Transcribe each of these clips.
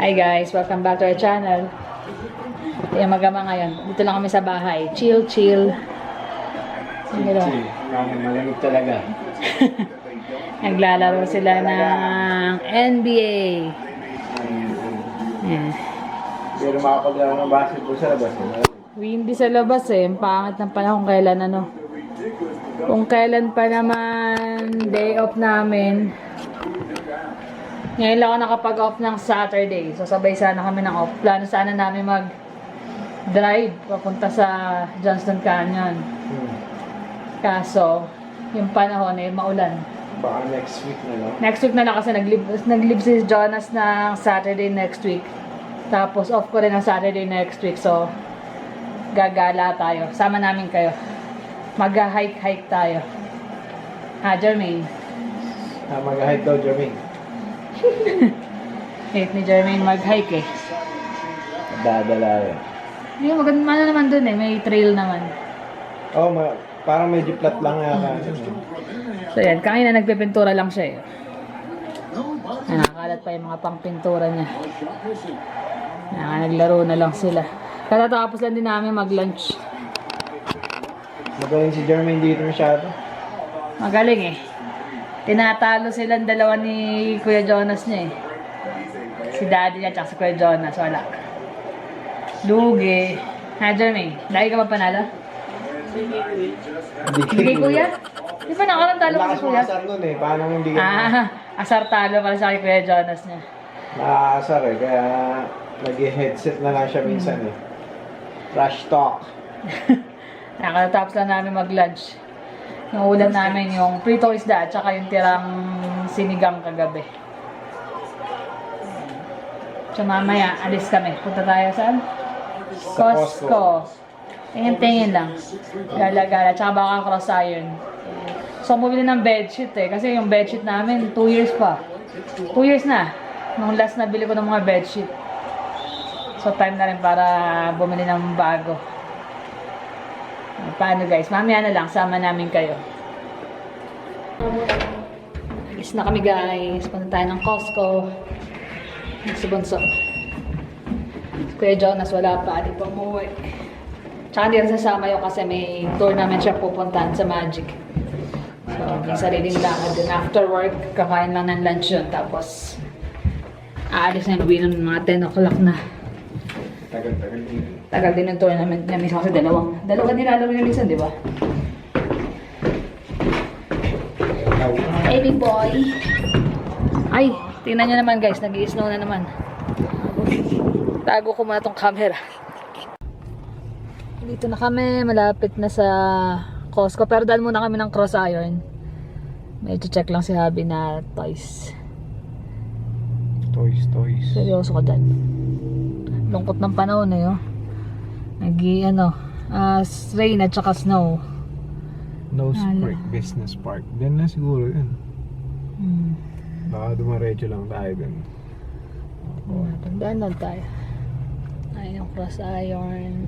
Hi guys, welcome back to our channel. Yung magama ngayon. Dito lang kami sa bahay. Chill. Chill. Malamig talaga. Naglalaro sila ng NBA. Pero makapaglaro ng basketball sa labas. Hindi sa labas eh. Ang pangit ng panahon kailan ano. Kung kailan pa naman day off namin. Ngayon lang ako nakapag-off ng Saturday. So sabay sana kami ng off. Plano sana namin mag-drive papunta sa Johnston Canyon. Kaso, yung panahon eh maulan. Baka next week na lang. Next week na lang kasi nag-leave si Jonas ng Saturday next week. Tapos off ko rin ng Saturday next week. So, gagala tayo. Sama namin kayo. Mag-hike tayo. Jermaine. Mag-hike daw, Jermaine. Hate ni Jermaine mag-hike eh. Dadala yun. Yung maganda naman dun eh. May trail naman. Oh, parang medyo flat lang nga. So yan, kanina nagpipintura lang siya eh. Nakakalat pa yung mga pangpintura niya. Naglaro na lang sila. Katatapos lang din namin mag-lunch. Magaling si Jermaine dito masyado. Magaling eh. Tinatalo silang dalawa ni Kuya Jonas niya eh. Si Daddy niya at si Kuya Jonas. Wala. Lugi. Jermaine, lagi ka ba panalo? Hindi kay Kuya? Di ba nakarang talo ko si Kuya? Asar nun eh. Paano hindi ka asar talo pala sa Kuya Jonas niya. Nakaasar eh. Kaya nag-headset na lang siya minsan eh. Trash talk. Nakatapos lang namin mag-lunch. Yung ulam namin yung prito isda at saka yung tirang sinigang kagabi. So mamaya, alis kami. Punta tayo saan? Costco. Tingin-tingin lang. Gala-gala. Tsaka baka cross iron. So, bumili ng bedsheet eh. Kasi yung bedsheet namin, 2 years pa. 2 years na. Nung last na bili ko ng mga bedsheet. So, time na rin para bumili ng bago. Paano guys? Mamaya na lang. Sama namin kayo. Alis na kami guys. Punta tayo ng Costco. Si Bunso. Kuya Jonas wala pa. Di pa umuwi. Tsaka hindi rin sasama yun kasi may tour namin siya pupuntahan sa Magic. So, may sariling lakad din. After work, kakain lang ng lunch yun. Tapos, aalis na yung uwi ng mga 10 o'clock na. Tagal-tagal din. Tagal din yung tour namin. Minsan kasi dalawa nilalaro niya minsan, di ba? Baby boy. Ay, tingnan nyo naman guys. Nag-i-snow na naman. Tago ko muna tong camera. Dito na kami, malapit na sa Costco. Pero dahil muna kami ng cross iron. Medyo check lang si Habi na toys. Toys. Seryoso ka dyan. Lungkot ng panahon eh, oh. Rain at saka snow. No Spring Business Park. Diyan na siguro yun. Baka dumaretso lang tayo dun. Tandaan lang tayo. Ayun yung cross iron.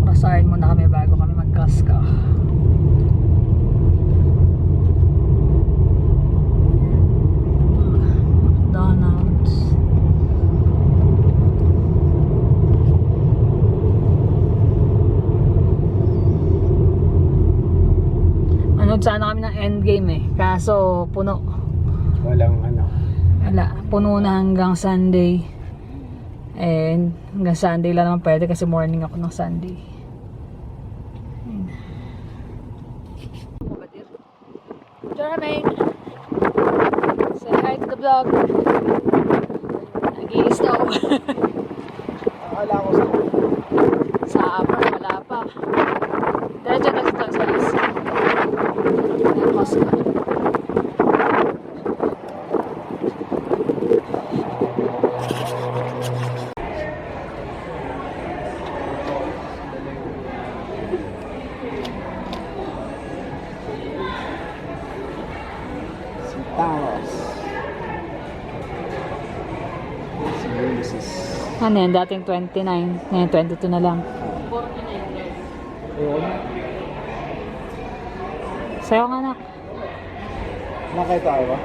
Cross-iron muna kami bago kami mag-Costco. McDonald's. Manood sana kami ng Endgame eh. Kaso puno. Walang Wala. Puno na hanggang Sunday. And hanggang Sunday lang naman pwede kasi morning ako ng Sunday. Jermaine, say hi to the vlog. Nag-i-snow. Akala ko Sa Upper, wala pa. Diretso na sa Texas. Costco. Services. Ano yan? Dating 29. Ngayon 22 na lang. Ayun. Sa'yo nga anak. Nakita ka ba?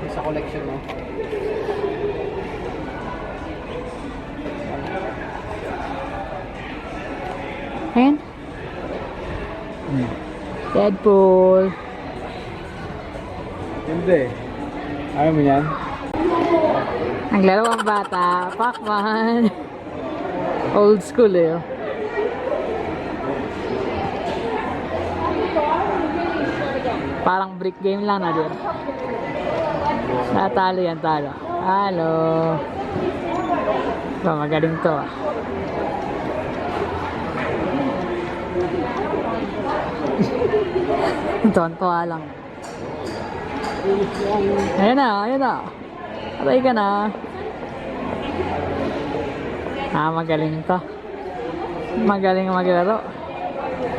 Sa collection mo. Ayan. Deadpool. Hindi. Ayaw mo yan? Naglaro ang bata. Pac-Man. Old school eh. Oh. Parang brick game lang na din. Natalo yan, talo. Halo. Ba, magaling to ah. Tontoa lang. Ayun na, ayun na. Patay ka na. Magaling to. Magaling maglaro.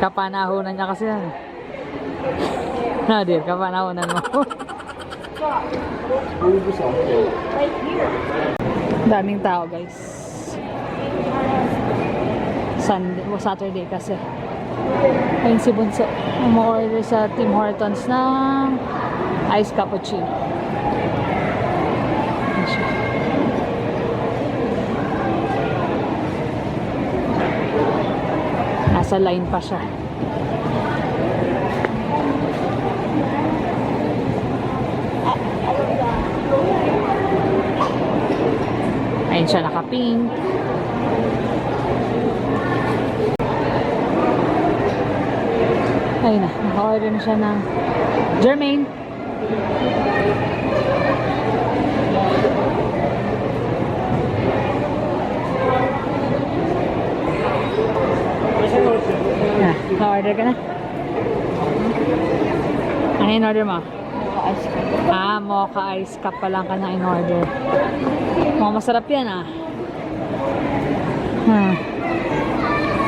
Kapanahunan niya kasi yan. Dear, kapanahunan mo. Daming tao guys. Sunday o Saturday kasi. Ayun si Bunso. Umu-order sa Tim Hortons ng iced cappuccino. Ayun siya. Nasa line pa siya. Ayun siya, naka-pink. Ayun na, naka-order na siya ng Jermaine. Naka-order ka na? Ano yung order mo? Mocha ice cup pa lang ka na in-order. Masarap yan ah.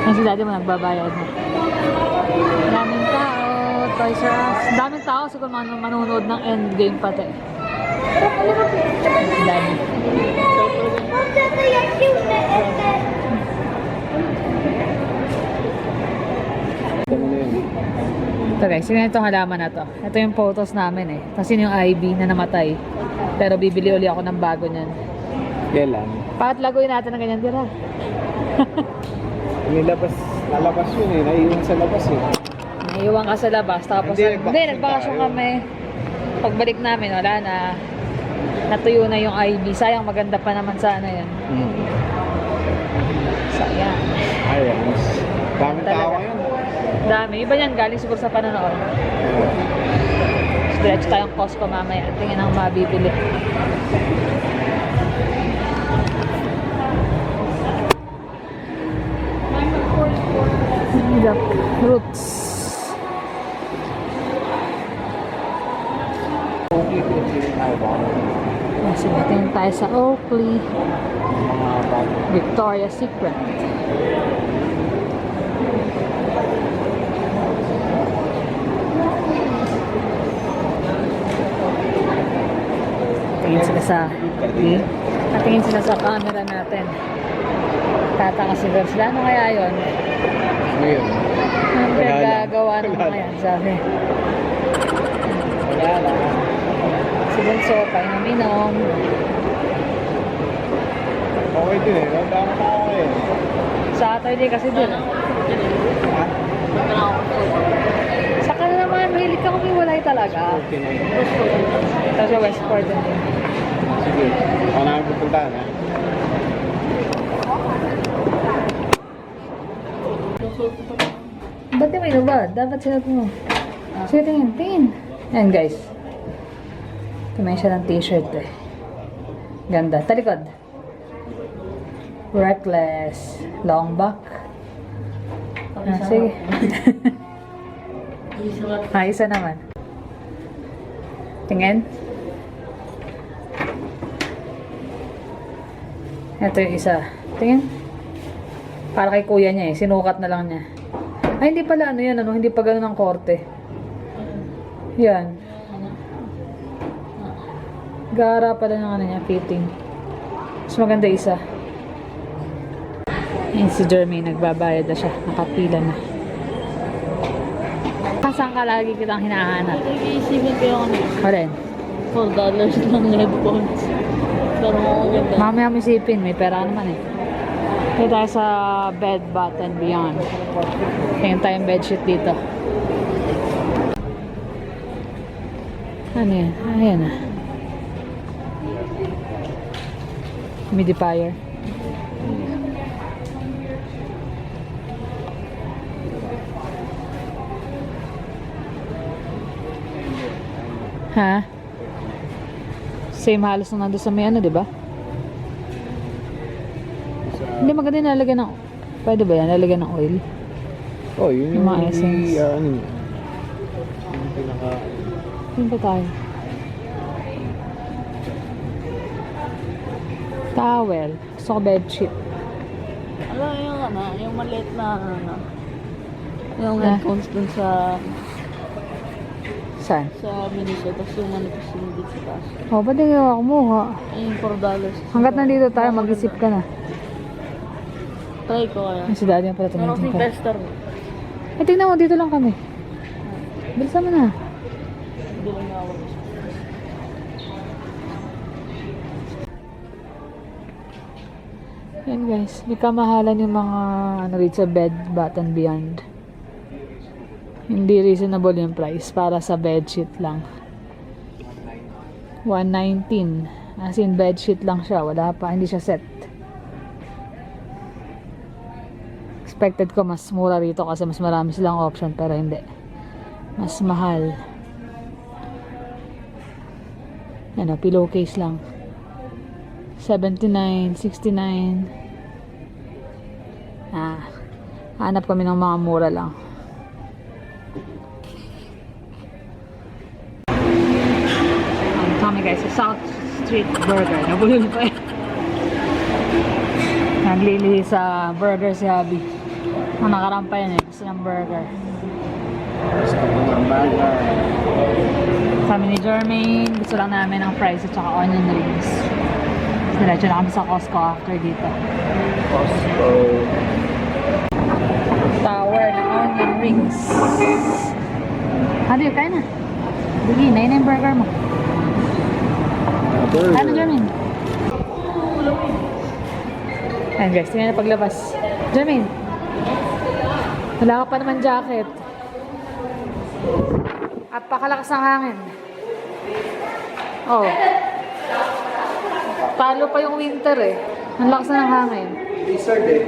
Yan si daddy mo nagbabayad na. Daming tao, Toys R Us. Daming tao, siguro manunood ng Endgame pati. Daddy. Ito guys, yun itong halaman na to. Ito yung photos namin eh. Kasi yung IB na namatay. Pero bibili uli ako ng bago niyan. Kailan? Bakit laguin natin ng ganyan dira? Lalabas yun eh. Naiiwan sa labas eh. Naiiwan ka sa labas. Tapos hindi, nagbakasyon kami. Pagbalik namin, wala na. Natuyo na yung IB. Sayang, maganda pa naman sana yan. Sayang. Ayan. Daming tao yun. Dami. Iba yan, galing siguro sa panonood. Diretso tayong Costco mamaya. Tingin ang mabibili. The fruits. Sige, tingin tayo sa Oakley. Victoria's Secret. Tingin sila sa Patingin sila sa camera natin. Tataka siguro sila. Ano kaya yun? Ngayon. Ang gagawa ng mga yan, sabi. Wala lang. Si Bunso, painom-inom. Okay din eh. Wala akong tao eh. Saturday kasi din. Ha? Saka na naman, mahilig ka kumiwalay talaga. Okay na yun. Ito sa Westport din. Sige. Ako namin pupuntahan ha. Ba't di may inubad? Dapat sinat mo. Sige, tingin. Tingin. Ayan guys. Tumay siya ng t-shirt eh. Ganda. Talikod. Reckless. Long back. Sige. Isa naman. Tingin. Ito yung isa. Tingin. Para kay kuya niya eh. Sinukat na lang niya. Ay, hindi pala ano yan. Ano? Hindi pa ganun ang korte. Yan. Gara pala ng ano niya. Fitting. Mas maganda isa. Yan si Jermaine. Nagbabayad na siya. Nakapila na. saan ka lagi kitang hinahanap? Nag-iisipin ko yung Alin? $4 lang headphones. Pero maganda. Mamaya mo isipin, may pera naman eh. Dito tayo sa Bed Bath and Beyond. Tingin tayong bedsheet dito. Ano yan? Ayan na. Humidifier. Ha? Same halos na nandun sa may ano, di ba? Hindi maganda yung nalagyan ng... Pwede ba yan? Nalagyan ng oil? Oh, yun Yung mga essence. ano, yung pinaka... Yun pa tayo. Towel. Gusto ko bedsheet. Alam mo yung ano, yung maliit na ano. Yung Ah. headphones dun sa Saan? Minnesota. Tapos yung manipis yung dito sa taas. Oh, ba't hindi ako kumuha? Ayun, $4. Hanggat nandito tayo, mag-isip ka na. Try ko kaya. Ay, si daddy ang pala Meron tumitin kasing pa. tester. Eh, tingnan mo, dito lang kami. Bilisan mo na. Hindi lang ako. Yan guys, may kamahalan yung mga ano rito sa Bed Bath and Beyond. Hindi reasonable yung price para sa bedsheet lang. $119. As in bedsheet lang siya, wala pa, hindi siya set. Expected ko mas mura rito kasi mas marami silang option, pero hindi. Mas mahal. Ano, pillowcase lang. $79, $69. Hanap kami ng mga mura lang. Kami guys sa South Street Burger. Nabulol pa eh. Naglilihi sa burger si Abby. Ang nakaraan pa yan eh. Gusto ng burger. Gusto ko ng burger. Kami ni Jermaine. Gusto lang namin ng fries at saka onion rings. Diretso na kami sa Costco after dito. Costco. Tower ng onion rings. Hadi, kaya na. Sige, na yung burger mo. Burger. Ano, Jermaine? Ayan guys, tingnan na paglabas. Jermaine, wala ka pa naman jacket. At pakalakas ng hangin. Oh. Talo pa yung winter eh. Ang lakas na ng hangin. Lizard eh.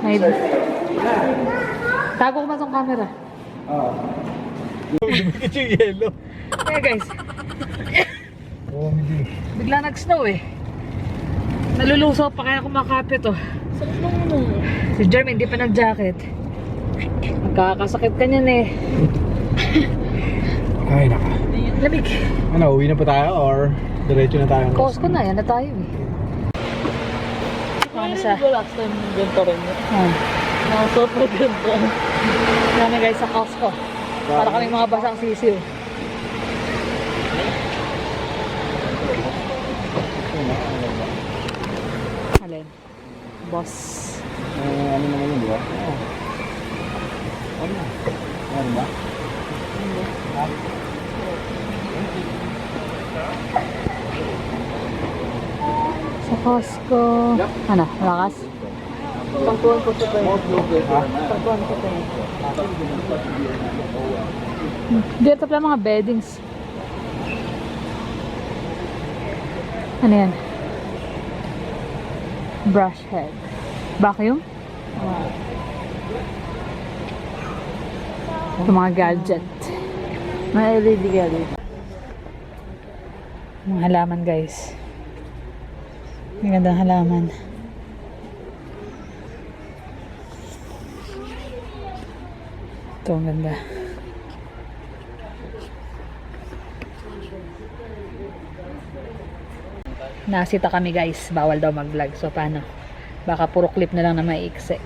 May... Tago ko ba itong camera? Ah. Dumikit yung yellow. Yeah guys, Oo, hindi. bigla nag-snow eh. Nalulusaw pa kaya kumakapit oh. Sakit lang mo. Si Jermaine, hindi pa nag-jacket. Magkakasakit ka niyan eh. Ay, naka. Lamig. Ano, uwi na pa tayo or diretso na tayo? Costco na, yan na tayo eh. Ano siya? Ano last time ganito rin yun? Nakasot na ganito. Kami guys sa Costco. Para kami mga basang sisiw. Alin? Boss. Ano naman yun, di ba? Oo. Ano? Ano ba? Sa Costco. Ano? Malakas? Pangkuhan ko sa tayo. Ha? Pangkuhan ko tayo. Dito pala mga beddings. Ano yan? Brush head. Vacuum? Ito mga gadget. May LED ka dito. Mga halaman guys. Ang gandang halaman. Ito ang ganda. Nasita kami guys. Bawal daw mag-vlog. So paano? Baka puro clip na lang na maiiksi.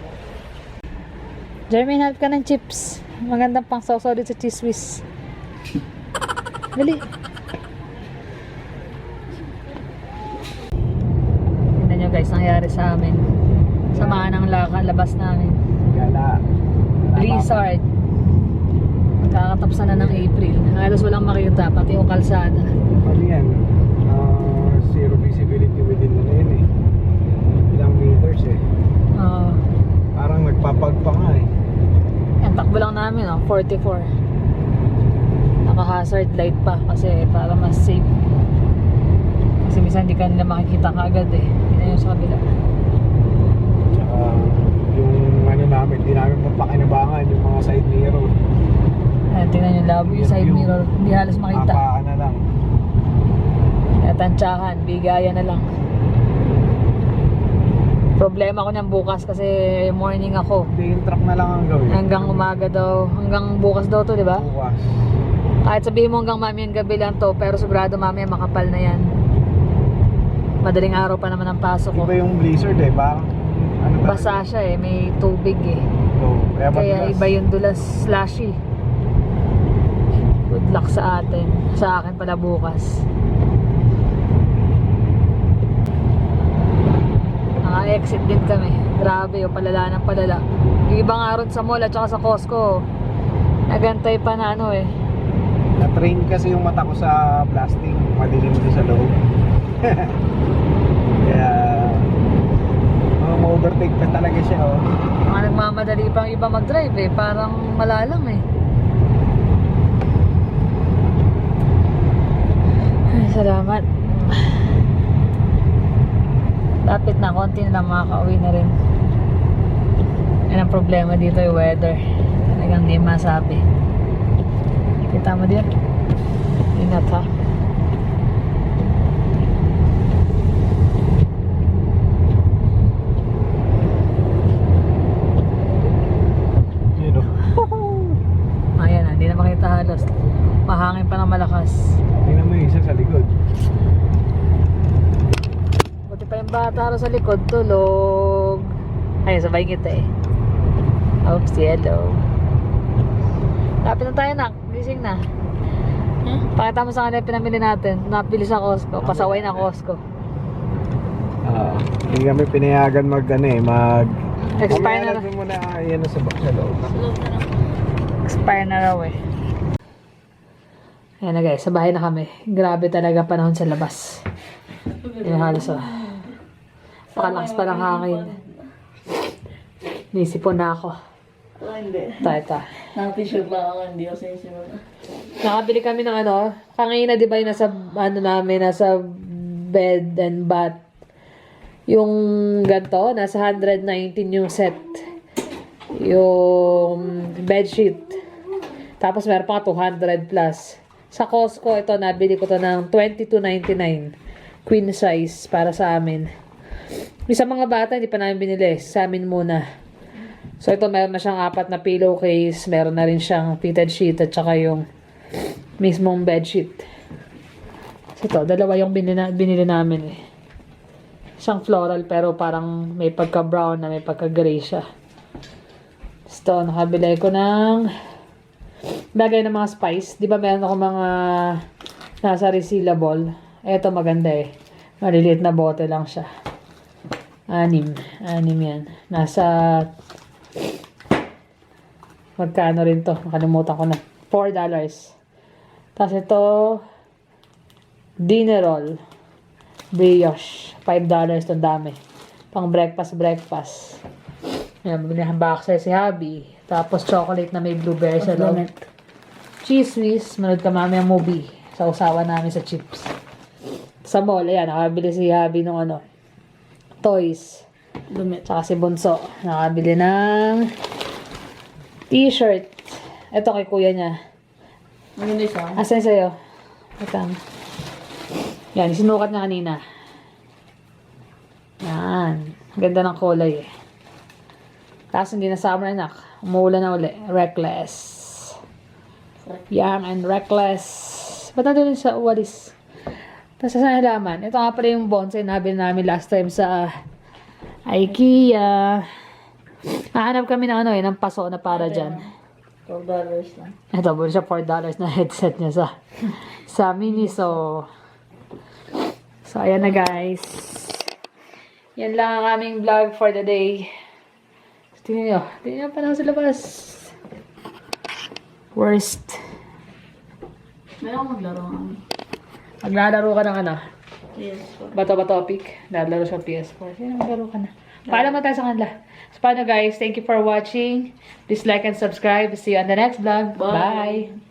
Jermaine, half ka ng chips. Magandang pang sausaw dito sa cheese whiz. Dali. Tignan nyo guys, nangyari sa amin. Samahan ng labas namin. Gala. Blizzard. katapusan na ng April. Halos walang makita, pati yung kalsada. Ano yan? Zero visibility within na yun eh. Ilang meters eh. Oo. Parang nagpapagpa nga eh. Yan, takbo lang namin, 44. Naka-hazard light pa kasi para mas safe. Kasi minsan hindi ka nila makikita kaagad eh. Hindi na yung sa kabila. Tsaka yung ano namin, di namin mapakinabangan yung mga side mirror. Ayan, tingnan yung labo yung side mirror. Hindi halos makita. Kapaan na lang. Kaya tansyahan, bigaya na lang. Problema ko niyan bukas kasi morning ako. Hindi, yung truck na lang ang gawin. Hanggang umaga daw. Hanggang bukas daw to, di ba? Bukas. Kahit sabihin mo hanggang mamayang gabi lang to, pero sigurado mamaya makapal na yan. Madaling araw pa naman ang pasok ko. Iba yung blizzard eh, parang ano talaga? Basa siya eh, may tubig eh. So, Kaya madulas. iba yung dulas, slushy. Good luck sa atin. Sa akin pala bukas. Naka-exit din kami. Grabe, palala ng palala. Yung ibang aron sa mall at saka sa Costco, nagantay pa na ano eh. Na-train kasi yung mata ko sa blasting. Madilim din sa loob. Kaya ma-overtake pa talaga siya oh. Mga nagmamadali pang iba mag-drive eh. Parang malalang eh. Ay, salamat. Lapit na, konti na lang makaka-uwi na rin. Yan ang problema dito yung weather. Talagang di masabi. Kita mo din? Ingat ha. Yun oh. Ayan na, hindi na makita halos. Mahangin pa ng malakas. Tingnan mo yung isa sa likod. Buti pa yung bata ro sa likod, tulog. Ay, sabay kita eh. Oops, yellow. Lapit na tayo, nak. Gising na. Pakita mo sa kanila pinamili natin. Napili sa Costco. Pasaway na Costco. Hindi kami pinayagan mag ano eh, Expire na. Mamaya muna yan sa box sa loob. Expire na raw eh. Ayan na guys, sa bahay na kami. Grabe talaga panahon sa labas. Ayan halos oh. Pakalakas pa ng hangin. Nisipon na ako. Hindi. Ito. Naka-t-shirt lang ako, hindi ako sinisimula. Nakabili kami ng ano, kanina di ba yung nasa, ano namin, nasa bed and bath. Yung ganito, nasa 119 yung set. Yung bedsheet. Tapos meron pa 200 plus. Sa Costco, ito, nabili ko to ng $22.99. Queen size para sa amin. Yung sa mga bata, hindi pa namin binili. Sa amin muna. So ito, meron na siyang 4 na pillowcase. Meron na rin siyang fitted sheet at saka yung mismong bedsheet. So ito, dalawa yung binili namin eh. Isang floral pero parang may pagka-brown na may pagka-gray siya. Ito, nakabili ko ng bagay ng mga spice. Di ba meron ako mga nasa resealable? Ito maganda eh. Maliliit na bote lang siya. 6 yan. Nasa magkano rin to? Nakalimutan ko na. $4. Tapos ito dinner roll. Brioche. $5 itong dami. Pang breakfast. Ayan, bumili ng boxer si Habi. Tapos chocolate na may blueberry sa loob. Cheese whiz. Manood ka mamaya movie. Sa usawa namin sa chips. Sa mall, ayan, nakabili si Habi ng ano, toys. Dumit. Tsaka si Bunso. Nakabili ng t-shirt. Ito kay kuya niya. Ano yun isa? Asan sa'yo? Ito. Yan, sinukat niya kanina. Yan. Ganda ng kulay eh. Tapos hindi na summer anak. Umuulan na uli. Reckless. Young and reckless. Ba't nandun sa walis? Tapos saan nalaman? Ito nga pala yung bonsai na nabili namin last time sa IKEA. Hahanap kami ng ano eh, ng paso na para dyan. $12 lang. Ito, buli siya $4 na headset niya sa Miniso. So, ayan na guys. Yan lang ang aming vlog for the day. Tingnan nyo pa lang sa labas. Worst. Meron akong maglaro ng Maglalaro ka ng ano? PS4. Bato ba topic? Lalaro sa PS4. Sige, maglaro ka na. Paalam mo tayo sa kanila. So, paano guys? Thank you for watching. Please like and subscribe. See you on the next vlog. Bye. Bye.